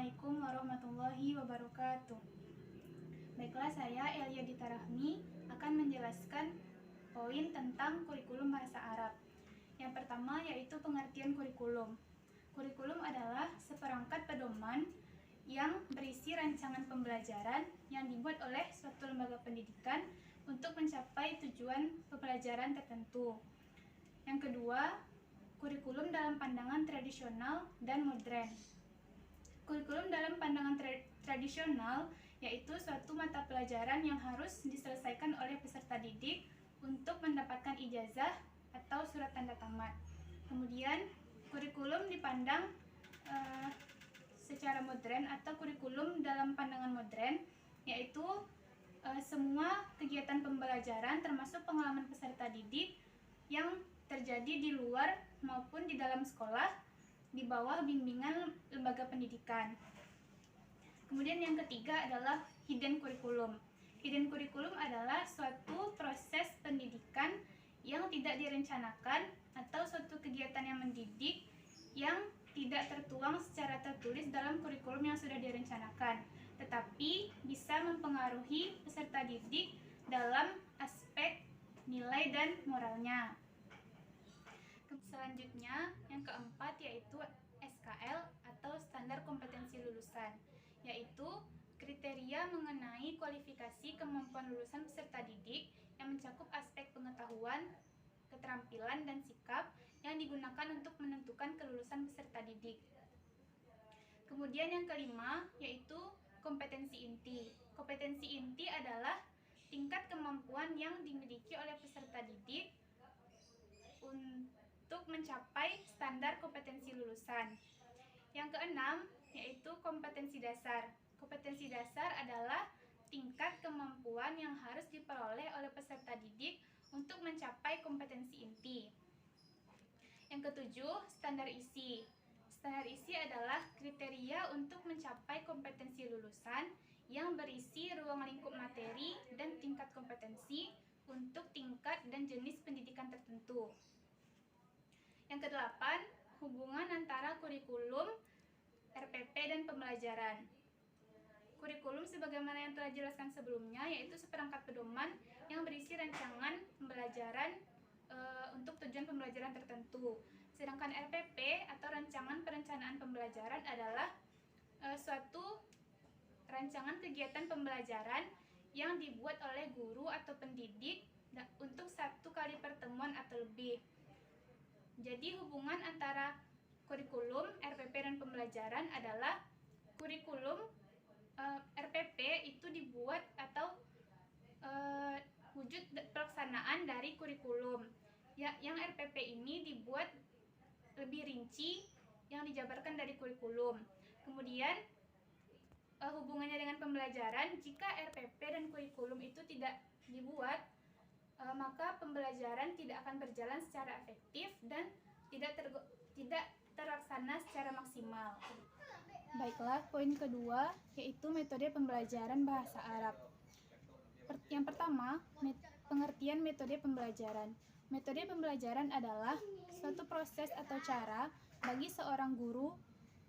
Assalamualaikum warahmatullahi wabarakatuh. Baiklah, saya Elia Dita Rahmi akan menjelaskan poin tentang kurikulum bahasa Arab. Yang pertama yaitu pengertian kurikulum. Kurikulum adalah seperangkat pedoman yang berisi rancangan pembelajaran yang dibuat oleh suatu lembaga pendidikan untuk mencapai tujuan pembelajaran tertentu. Yang kedua, kurikulum dalam pandangan tradisional dan modern. Kurikulum dalam pandangan tradisional yaitu suatu mata pelajaran yang harus diselesaikan oleh peserta didik untuk mendapatkan ijazah atau surat tanda tamat. Kemudian kurikulum dipandang secara modern atau kurikulum dalam pandangan modern yaitu semua kegiatan pembelajaran termasuk pengalaman peserta didik yang terjadi di luar maupun di dalam sekolah di bawah bimbingan lembaga pendidikan. Kemudian yang ketiga adalah hidden curriculum. Hidden curriculum adalah suatu proses pendidikan yang tidak direncanakan atau suatu kegiatan yang mendidik yang tidak tertuang secara tertulis dalam kurikulum yang sudah direncanakan, tetapi bisa mempengaruhi peserta didik dalam aspek nilai dan moralnya. Selanjutnya, yang keempat yaitu SKL atau Standar Kompetensi Lulusan, yaitu kriteria mengenai kualifikasi kemampuan lulusan peserta didik yang mencakup aspek pengetahuan, keterampilan, dan sikap yang digunakan untuk menentukan kelulusan peserta didik. Kemudian yang kelima yaitu kompetensi inti. Kompetensi inti adalah tingkat kemampuan yang dimiliki oleh peserta didik untuk mencapai standar kompetensi lulusan. Yang keenam yaitu kompetensi dasar. Kompetensi dasar adalah tingkat kemampuan yang harus diperoleh oleh peserta didik untuk mencapai kompetensi inti. Yang ketujuh, standar isi. Standar isi adalah kriteria untuk mencapai kompetensi lulusan yang berisi ruang lingkup materi dan tingkat kompetensi untuk tingkat dan jenis pendidikan tertentu. Yang kedelapan, hubungan antara kurikulum, RPP, dan pembelajaran. Kurikulum sebagaimana yang telah dijelaskan sebelumnya yaitu seperangkat pedoman yang berisi rancangan pembelajaran untuk tujuan pembelajaran tertentu. Sedangkan RPP atau rancangan perencanaan pembelajaran adalah suatu rancangan kegiatan pembelajaran yang dibuat oleh guru atau pendidik untuk satu kali pertemuan atau lebih. Jadi hubungan antara kurikulum, RPP, dan pembelajaran adalah kurikulum RPP itu dibuat atau wujud pelaksanaan dari kurikulum. Yang RPP ini dibuat lebih rinci yang dijabarkan dari kurikulum. Kemudian hubungannya dengan pembelajaran, jika RPP dan kurikulum itu tidak dibuat, maka pembelajaran tidak akan berjalan secara efektif dan tidak terlaksana secara maksimal. Baiklah, poin kedua yaitu metode pembelajaran bahasa Arab. Yang pertama, pengertian metode pembelajaran. Metode pembelajaran adalah suatu proses atau cara bagi seorang guru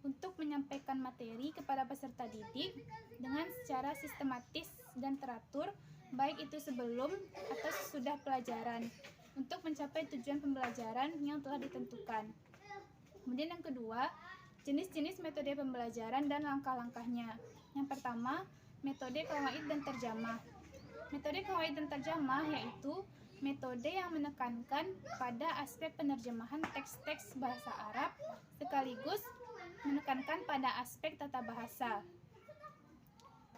untuk menyampaikan materi kepada peserta didik dengan secara sistematis dan teratur, baik itu sebelum atau sesudah pelajaran, untuk mencapai tujuan pembelajaran yang telah ditentukan. Kemudian yang kedua, jenis-jenis metode pembelajaran dan langkah-langkahnya. Yang pertama, metode kawaid dan terjemah. Metode kawaid dan terjemah yaitu metode yang menekankan pada aspek penerjemahan teks-teks bahasa Arab sekaligus menekankan pada aspek tata bahasa.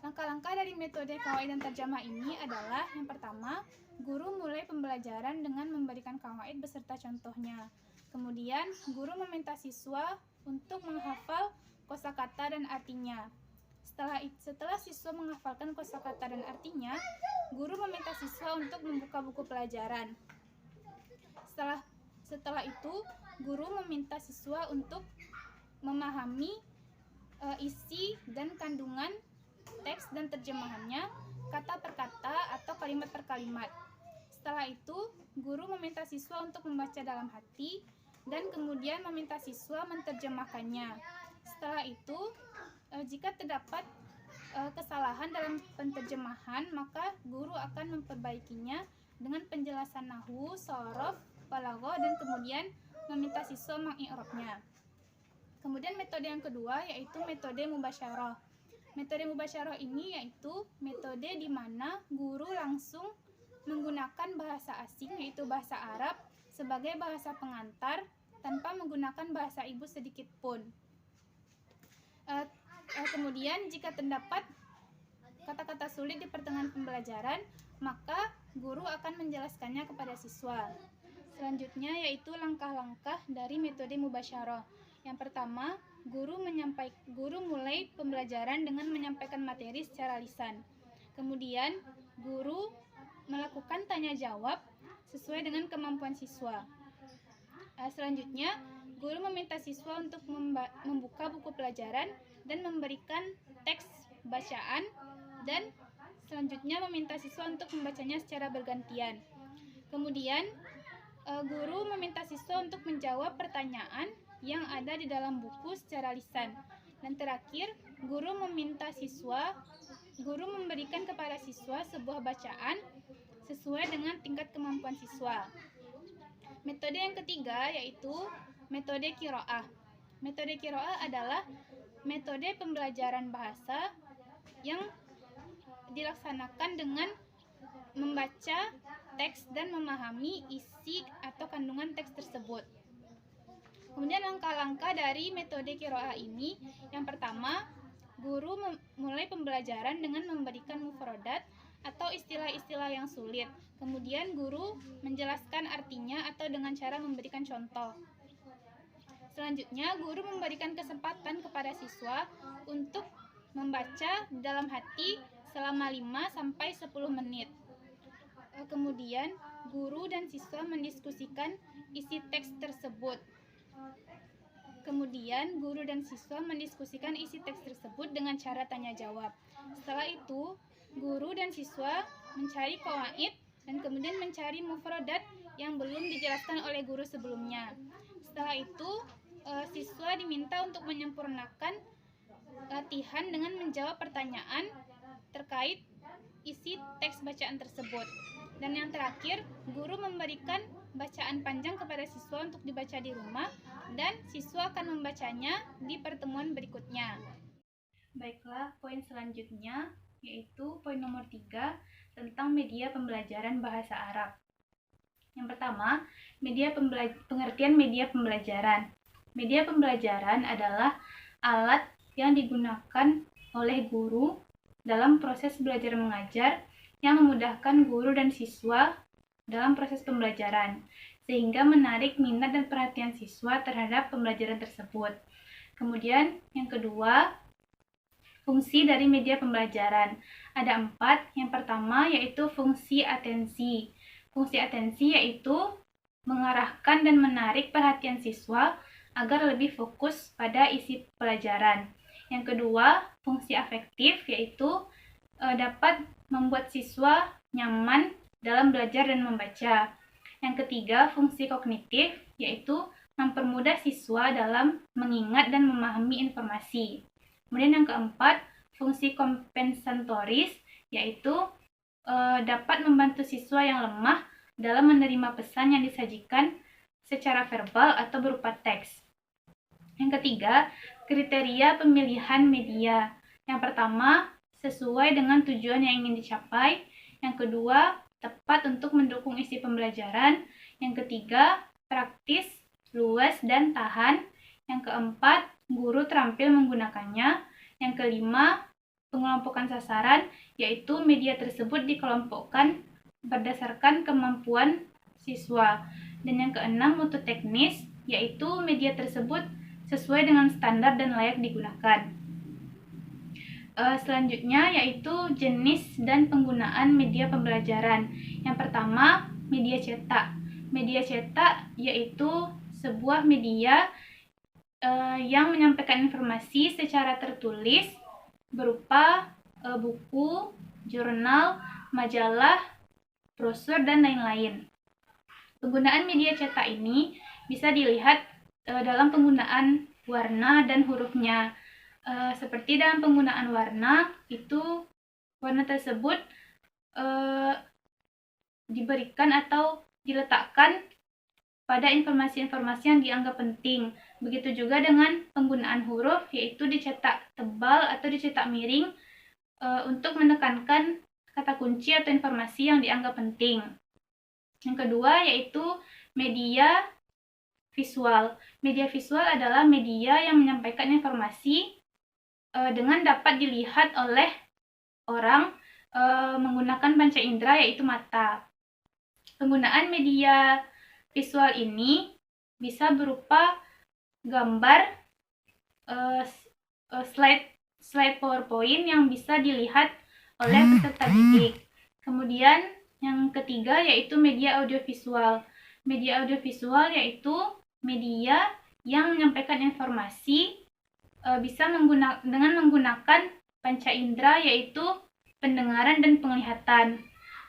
Langkah-langkah dari metode kawaid dan terjemah ini adalah yang pertama, guru mulai pembelajaran dengan memberikan kawaid beserta contohnya. Kemudian, guru meminta siswa untuk menghafal kosakata dan artinya. Setelah siswa menghafalkan kosakata dan artinya, guru meminta siswa untuk membuka buku pelajaran. Setelah itu, guru meminta siswa untuk memahami isi dan kandungan teks dan terjemahannya, kata per kata atau kalimat per kalimat. Setelah itu, guru meminta siswa untuk membaca dalam hati dan kemudian meminta siswa menerjemahkannya. Setelah itu, Jika terdapat kesalahan dalam penterjemahan, maka guru akan memperbaikinya dengan penjelasan nahwu, shorof, balaghah, dan kemudian meminta siswa mengi'rabnya. Kemudian metode yang kedua yaitu metode mubasyarah. Metode mubasyarah ini yaitu metode di mana guru langsung menggunakan bahasa asing yaitu bahasa Arab sebagai bahasa pengantar tanpa menggunakan bahasa ibu sedikit pun. Kemudian jika terdapat kata-kata sulit di pertengahan pembelajaran, maka guru akan menjelaskannya kepada siswa. Selanjutnya yaitu langkah-langkah dari metode mubasyarah. Yang pertama, guru mulai pembelajaran dengan menyampaikan materi secara lisan. Kemudian, guru melakukan tanya jawab sesuai dengan kemampuan siswa. Selanjutnya, guru meminta siswa untuk membuka buku pelajaran dan memberikan teks bacaan, dan selanjutnya meminta siswa untuk membacanya secara bergantian. Kemudian, guru meminta siswa untuk menjawab pertanyaan yang ada di dalam buku secara lisan. Dan terakhir, guru memberikan kepada siswa sebuah bacaan sesuai dengan tingkat kemampuan siswa. Metode yang ketiga yaitu metode qiraah. Metode qiraah adalah metode pembelajaran bahasa yang dilaksanakan dengan membaca teks dan memahami isi atau kandungan teks tersebut. Kemudian langkah-langkah dari metode qiraah ini, yang pertama, guru mulai pembelajaran dengan memberikan mufradat atau istilah-istilah yang sulit. Kemudian guru menjelaskan artinya atau dengan cara memberikan contoh. Selanjutnya, guru memberikan kesempatan kepada siswa untuk membaca dalam hati selama 5-10 menit. Kemudian, guru dan siswa mendiskusikan isi teks tersebut. Dengan cara tanya jawab. Setelah itu, guru dan siswa mencari qawaid dan kemudian mencari mufradat yang belum dijelaskan oleh guru sebelumnya. Setelah itu, siswa diminta untuk menyempurnakan latihan dengan menjawab pertanyaan terkait isi teks bacaan tersebut. Dan yang terakhir, guru memberikan bacaan panjang kepada siswa untuk dibaca di rumah, dan siswa akan membacanya di pertemuan berikutnya. Baiklah, poin selanjutnya yaitu poin nomor 3 tentang media pembelajaran bahasa Arab. Yang pertama, pengertian media pembelajaran. Media pembelajaran adalah alat yang digunakan oleh guru dalam proses belajar mengajar yang memudahkan guru dan siswa dalam proses pembelajaran, sehingga menarik minat dan perhatian siswa terhadap pembelajaran tersebut. Kemudian yang kedua, fungsi dari media pembelajaran. Ada 4. Yang pertama yaitu fungsi atensi. Fungsi atensi yaitu mengarahkan dan menarik perhatian siswa agar lebih fokus pada isi pelajaran. Yang kedua, fungsi afektif yaitu dapat membuat siswa nyaman dalam belajar dan membaca. Yang ketiga, fungsi kognitif yaitu mempermudah siswa dalam mengingat dan memahami informasi. Kemudian yang keempat, fungsi kompensatoris yaitu dapat membantu siswa yang lemah dalam menerima pesan yang disajikan secara verbal atau berupa teks. Yang ketiga, kriteria pemilihan media. Yang pertama, sesuai dengan tujuan yang ingin dicapai. Yang kedua, tepat untuk mendukung isi pembelajaran. Yang ketiga, praktis, luas, dan tahan. Yang keempat, guru terampil menggunakannya. Yang kelima, pengelompokan sasaran, yaitu media tersebut dikelompokkan berdasarkan kemampuan siswa. Dan yang keenam, mutu teknis, yaitu media tersebut sesuai dengan standar dan layak digunakan. Selanjutnya yaitu jenis dan penggunaan media pembelajaran. Yang pertama, media cetak. Media cetak yaitu sebuah media yang menyampaikan informasi secara tertulis berupa buku, jurnal, majalah, brosur, dan lain-lain. Penggunaan media cetak ini bisa dilihat dalam penggunaan warna dan hurufnya. Seperti dalam penggunaan warna, itu warna tersebut diberikan atau diletakkan pada informasi-informasi yang dianggap penting. Begitu juga dengan penggunaan huruf, yaitu dicetak tebal atau dicetak miring untuk menekankan kata kunci atau informasi yang dianggap penting. Yang kedua yaitu media visual. Media visual adalah media yang menyampaikan informasi dengan dapat dilihat oleh orang menggunakan panca indera yaitu mata. Penggunaan media visual ini bisa berupa gambar, slide PowerPoint yang bisa dilihat oleh peserta didik. Kemudian yang ketiga yaitu media audiovisual. Media audiovisual yaitu media yang menyampaikan informasi bisa dengan menggunakan panca indera yaitu pendengaran dan penglihatan.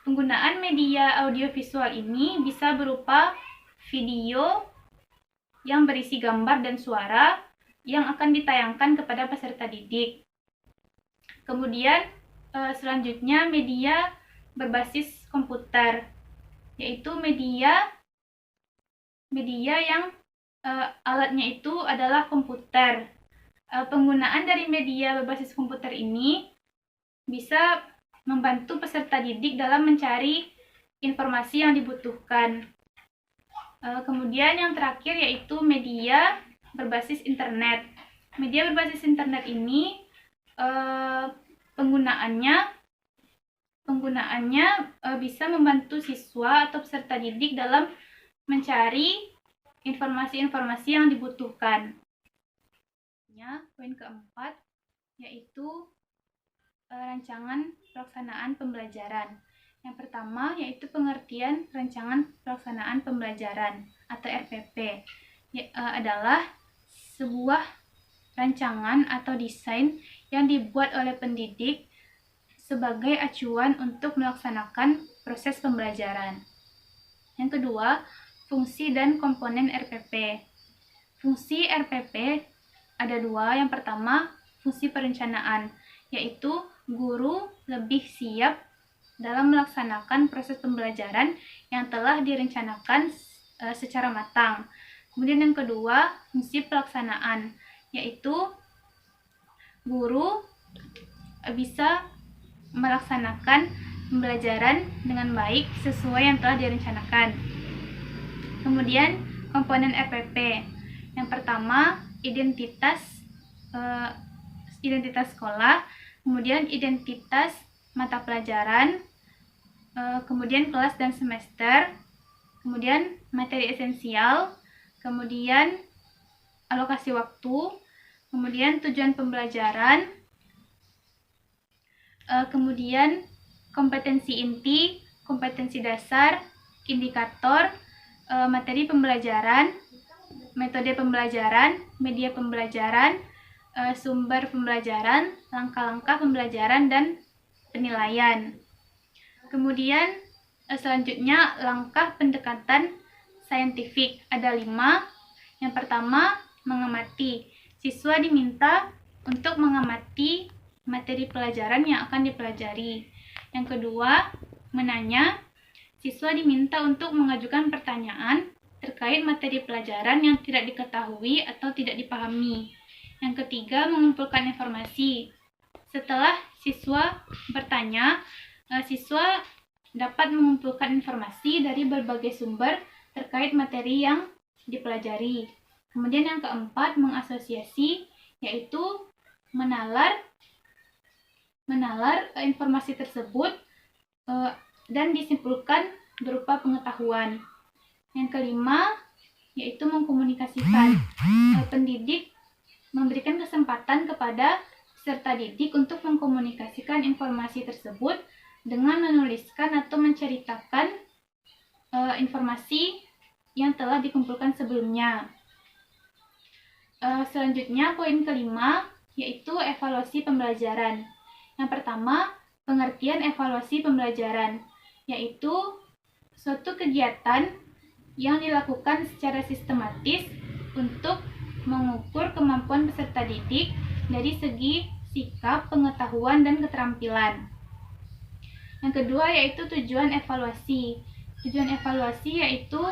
Penggunaan media audiovisual ini bisa berupa video yang berisi gambar dan suara yang akan ditayangkan kepada peserta didik. Kemudian selanjutnya media berbasis komputer, yaitu media yang alatnya itu adalah komputer. Penggunaan dari media berbasis komputer ini bisa membantu peserta didik dalam mencari informasi yang dibutuhkan. Kemudian yang terakhir yaitu media berbasis internet. Media berbasis internet ini penggunaannya bisa membantu siswa atau peserta didik dalam mencari informasi-informasi yang dibutuhkan. Poin keempat yaitu rancangan pelaksanaan pembelajaran. Yang pertama yaitu pengertian rancangan pelaksanaan pembelajaran atau RPP. Adalah sebuah rancangan atau desain yang dibuat oleh pendidik sebagai acuan untuk melaksanakan proses pembelajaran. Yang kedua, fungsi dan komponen RPP. Fungsi RPP ada dua. Yang pertama, fungsi perencanaan, yaitu guru lebih siap dalam melaksanakan proses pembelajaran yang telah direncanakan secara matang. Kemudian yang kedua, fungsi pelaksanaan, yaitu guru bisa melaksanakan pembelajaran dengan baik sesuai yang telah direncanakan. Kemudian komponen RPP. Yang pertama, identitas sekolah, kemudian identitas mata pelajaran, kemudian kelas dan semester, kemudian materi esensial, kemudian alokasi waktu, kemudian tujuan pembelajaran, kemudian kompetensi inti, kompetensi dasar, indikator, materi pembelajaran, metode pembelajaran, media pembelajaran, sumber pembelajaran, langkah-langkah pembelajaran, dan penilaian. Kemudian selanjutnya langkah pendekatan saintifik ada 5. Yang pertama, mengamati. Siswa diminta untuk mengamati materi pelajaran yang akan dipelajari. Yang kedua, menanya. Siswa diminta untuk mengajukan pertanyaan terkait materi pelajaran yang tidak diketahui atau tidak dipahami. Yang ketiga, mengumpulkan informasi. Setelah siswa bertanya, siswa dapat mengumpulkan informasi dari berbagai sumber terkait materi yang dipelajari. Kemudian yang keempat, mengasosiasi, yaitu menalar informasi tersebut dan disimpulkan berupa pengetahuan. Yang kelima, yaitu mengkomunikasikan. Pendidik memberikan kesempatan kepada peserta didik untuk mengkomunikasikan informasi tersebut dengan menuliskan atau menceritakan informasi yang telah dikumpulkan sebelumnya. Selanjutnya, poin kelima, yaitu evaluasi pembelajaran. Yang pertama, pengertian evaluasi pembelajaran, yaitu suatu kegiatan yang dilakukan secara sistematis untuk mengukur kemampuan peserta didik dari segi sikap, pengetahuan, dan keterampilan. Yang kedua yaitu tujuan evaluasi. Tujuan evaluasi yaitu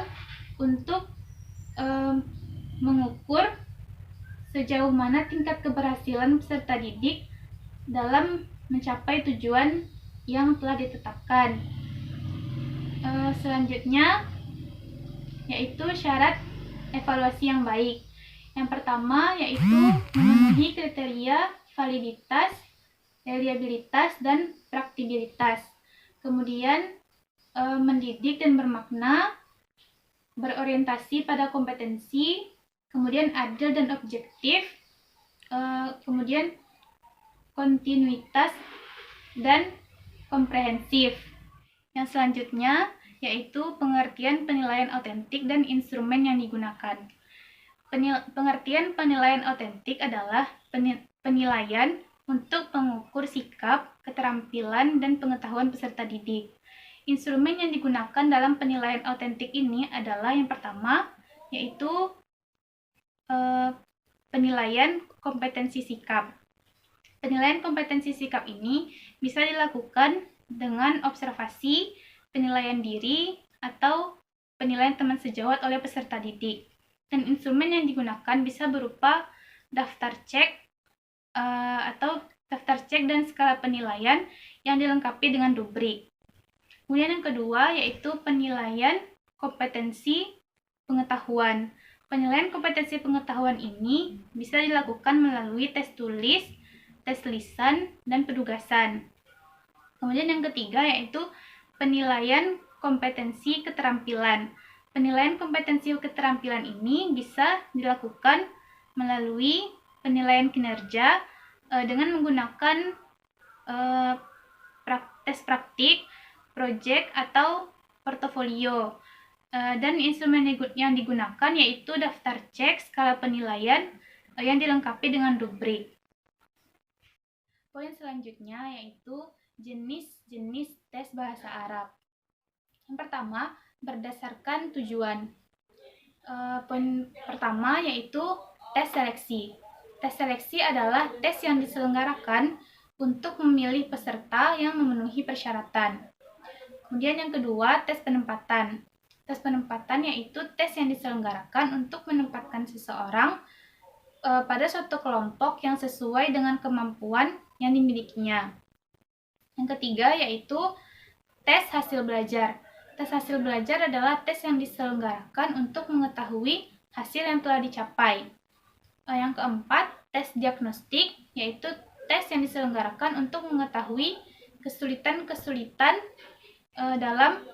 untuk mengukur sejauh mana tingkat keberhasilan peserta didik dalam mencapai tujuan yang telah ditetapkan. Selanjutnya yaitu syarat evaluasi yang baik. Yang pertama yaitu memenuhi kriteria validitas, reliabilitas, dan praktikabilitas. Kemudian mendidik dan bermakna, berorientasi pada kompetensi, kemudian adil dan objektif, kemudian kontinuitas dan komprehensif. Yang selanjutnya yaitu pengertian penilaian otentik dan instrumen yang digunakan. Pengertian penilaian otentik adalah penilaian untuk mengukur sikap, keterampilan, dan pengetahuan peserta didik. Instrumen yang digunakan dalam penilaian otentik ini adalah yang pertama, yaitu penilaian kompetensi sikap. Penilaian kompetensi sikap ini bisa dilakukan dengan observasi, penilaian diri, atau penilaian teman sejawat oleh peserta didik. Dan instrumen yang digunakan bisa berupa daftar cek atau daftar cek dan skala penilaian yang dilengkapi dengan rubrik. Kemudian yang kedua yaitu penilaian kompetensi pengetahuan. Penilaian kompetensi pengetahuan ini bisa dilakukan melalui tes tulis, tes lisan, dan penugasan. Kemudian yang ketiga yaitu penilaian kompetensi keterampilan. Penilaian kompetensi keterampilan ini bisa dilakukan melalui penilaian kinerja dengan menggunakan tes praktik, proyek, atau portofolio. Dan instrumen yang digunakan yaitu daftar cek, skala penilaian yang dilengkapi dengan rubrik. Poin selanjutnya yaitu jenis-jenis tes bahasa Arab. Yang pertama, berdasarkan tujuan. Poin pertama yaitu tes seleksi. Tes seleksi adalah tes yang diselenggarakan untuk memilih peserta yang memenuhi persyaratan. Kemudian yang kedua, tes penempatan. Tes penempatan yaitu tes yang diselenggarakan untuk menempatkan seseorang pada suatu kelompok yang sesuai dengan kemampuan yang dimilikinya. Yang ketiga yaitu tes hasil belajar. Tes hasil belajar adalah tes yang diselenggarakan untuk mengetahui hasil yang telah dicapai. Yang keempat, tes diagnostik, yaitu tes yang diselenggarakan untuk mengetahui kesulitan-kesulitan dalam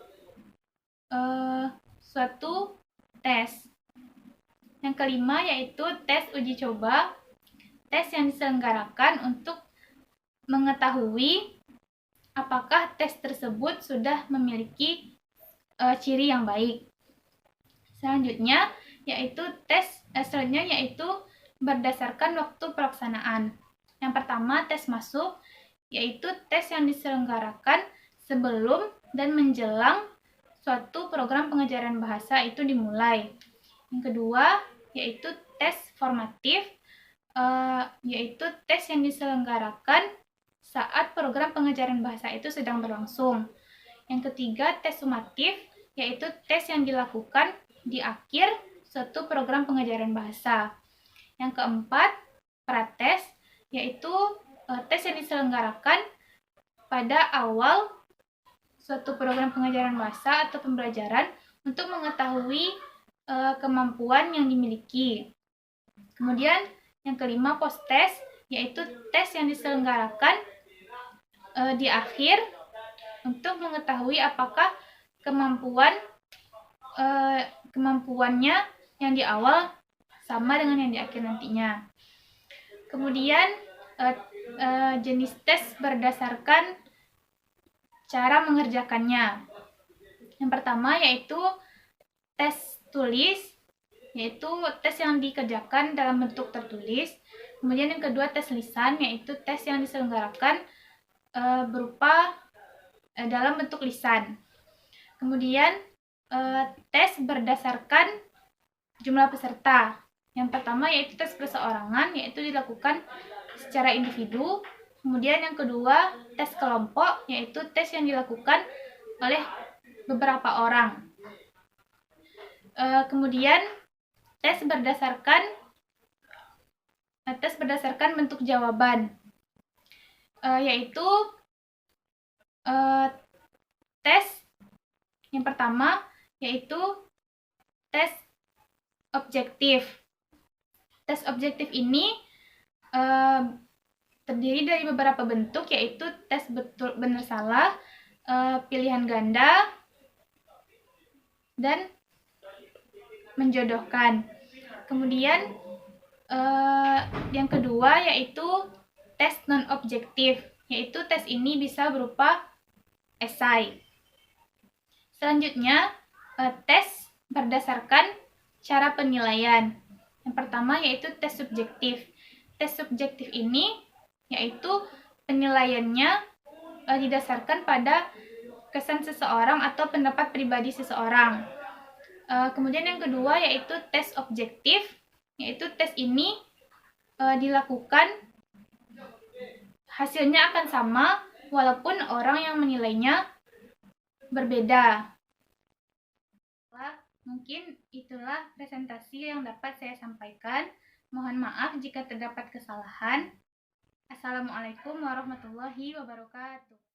suatu tes. Yang kelima yaitu tes uji coba, tes yang diselenggarakan untuk mengetahui apakah tes tersebut sudah memiliki ciri yang baik. Selanjutnya yaitu berdasarkan waktu pelaksanaan. Yang pertama, tes masuk, yaitu tes yang diselenggarakan sebelum dan menjelang suatu program pengajaran bahasa itu dimulai. Yang kedua, yaitu tes formatif, yaitu tes yang diselenggarakan saat program pengajaran bahasa itu sedang berlangsung. Yang ketiga, tes sumatif, yaitu tes yang dilakukan di akhir suatu program pengajaran bahasa. Yang keempat, prates, yaitu tes yang diselenggarakan pada awal suatu program pengajaran bahasa atau pembelajaran untuk mengetahui kemampuan yang dimiliki. Kemudian yang kelima, post-tes, yaitu tes yang diselenggarakan di akhir untuk mengetahui apakah kemampuannya yang di awal sama dengan yang di akhir nantinya. Kemudian jenis tes berdasarkan cara mengerjakannya. Yang pertama yaitu tes tulis, yaitu tes yang dikerjakan dalam bentuk tertulis. Kemudian yang kedua, tes lisan, yaitu tes yang diselenggarakan berupa dalam bentuk lisan. Kemudian tes berdasarkan jumlah peserta. Yang pertama yaitu tes perseorangan, yaitu dilakukan secara individu. Kemudian yang kedua, tes kelompok, yaitu tes yang dilakukan oleh beberapa orang. Kemudian tes berdasarkan bentuk jawaban, yaitu tes yang pertama yaitu tes objektif. Tes objektif ini terdiri dari beberapa bentuk, yaitu tes betul benar salah, pilihan ganda, dan menjodohkan. Kemudian yang kedua yaitu tes non objektif, yaitu tes ini bisa berupa esai. Selanjutnya tes berdasarkan cara penilaian. Yang pertama yaitu tes subjektif. Tes subjektif ini yaitu penilaiannya didasarkan pada kesan seseorang atau pendapat pribadi seseorang. Kemudian yang kedua yaitu tes objektif, yaitu tes ini dilakukan, hasilnya akan sama walaupun orang yang menilainya berbeda. Mungkin itulah presentasi yang dapat saya sampaikan. Mohon maaf jika terdapat kesalahan. Assalamualaikum warahmatullahi wabarakatuh.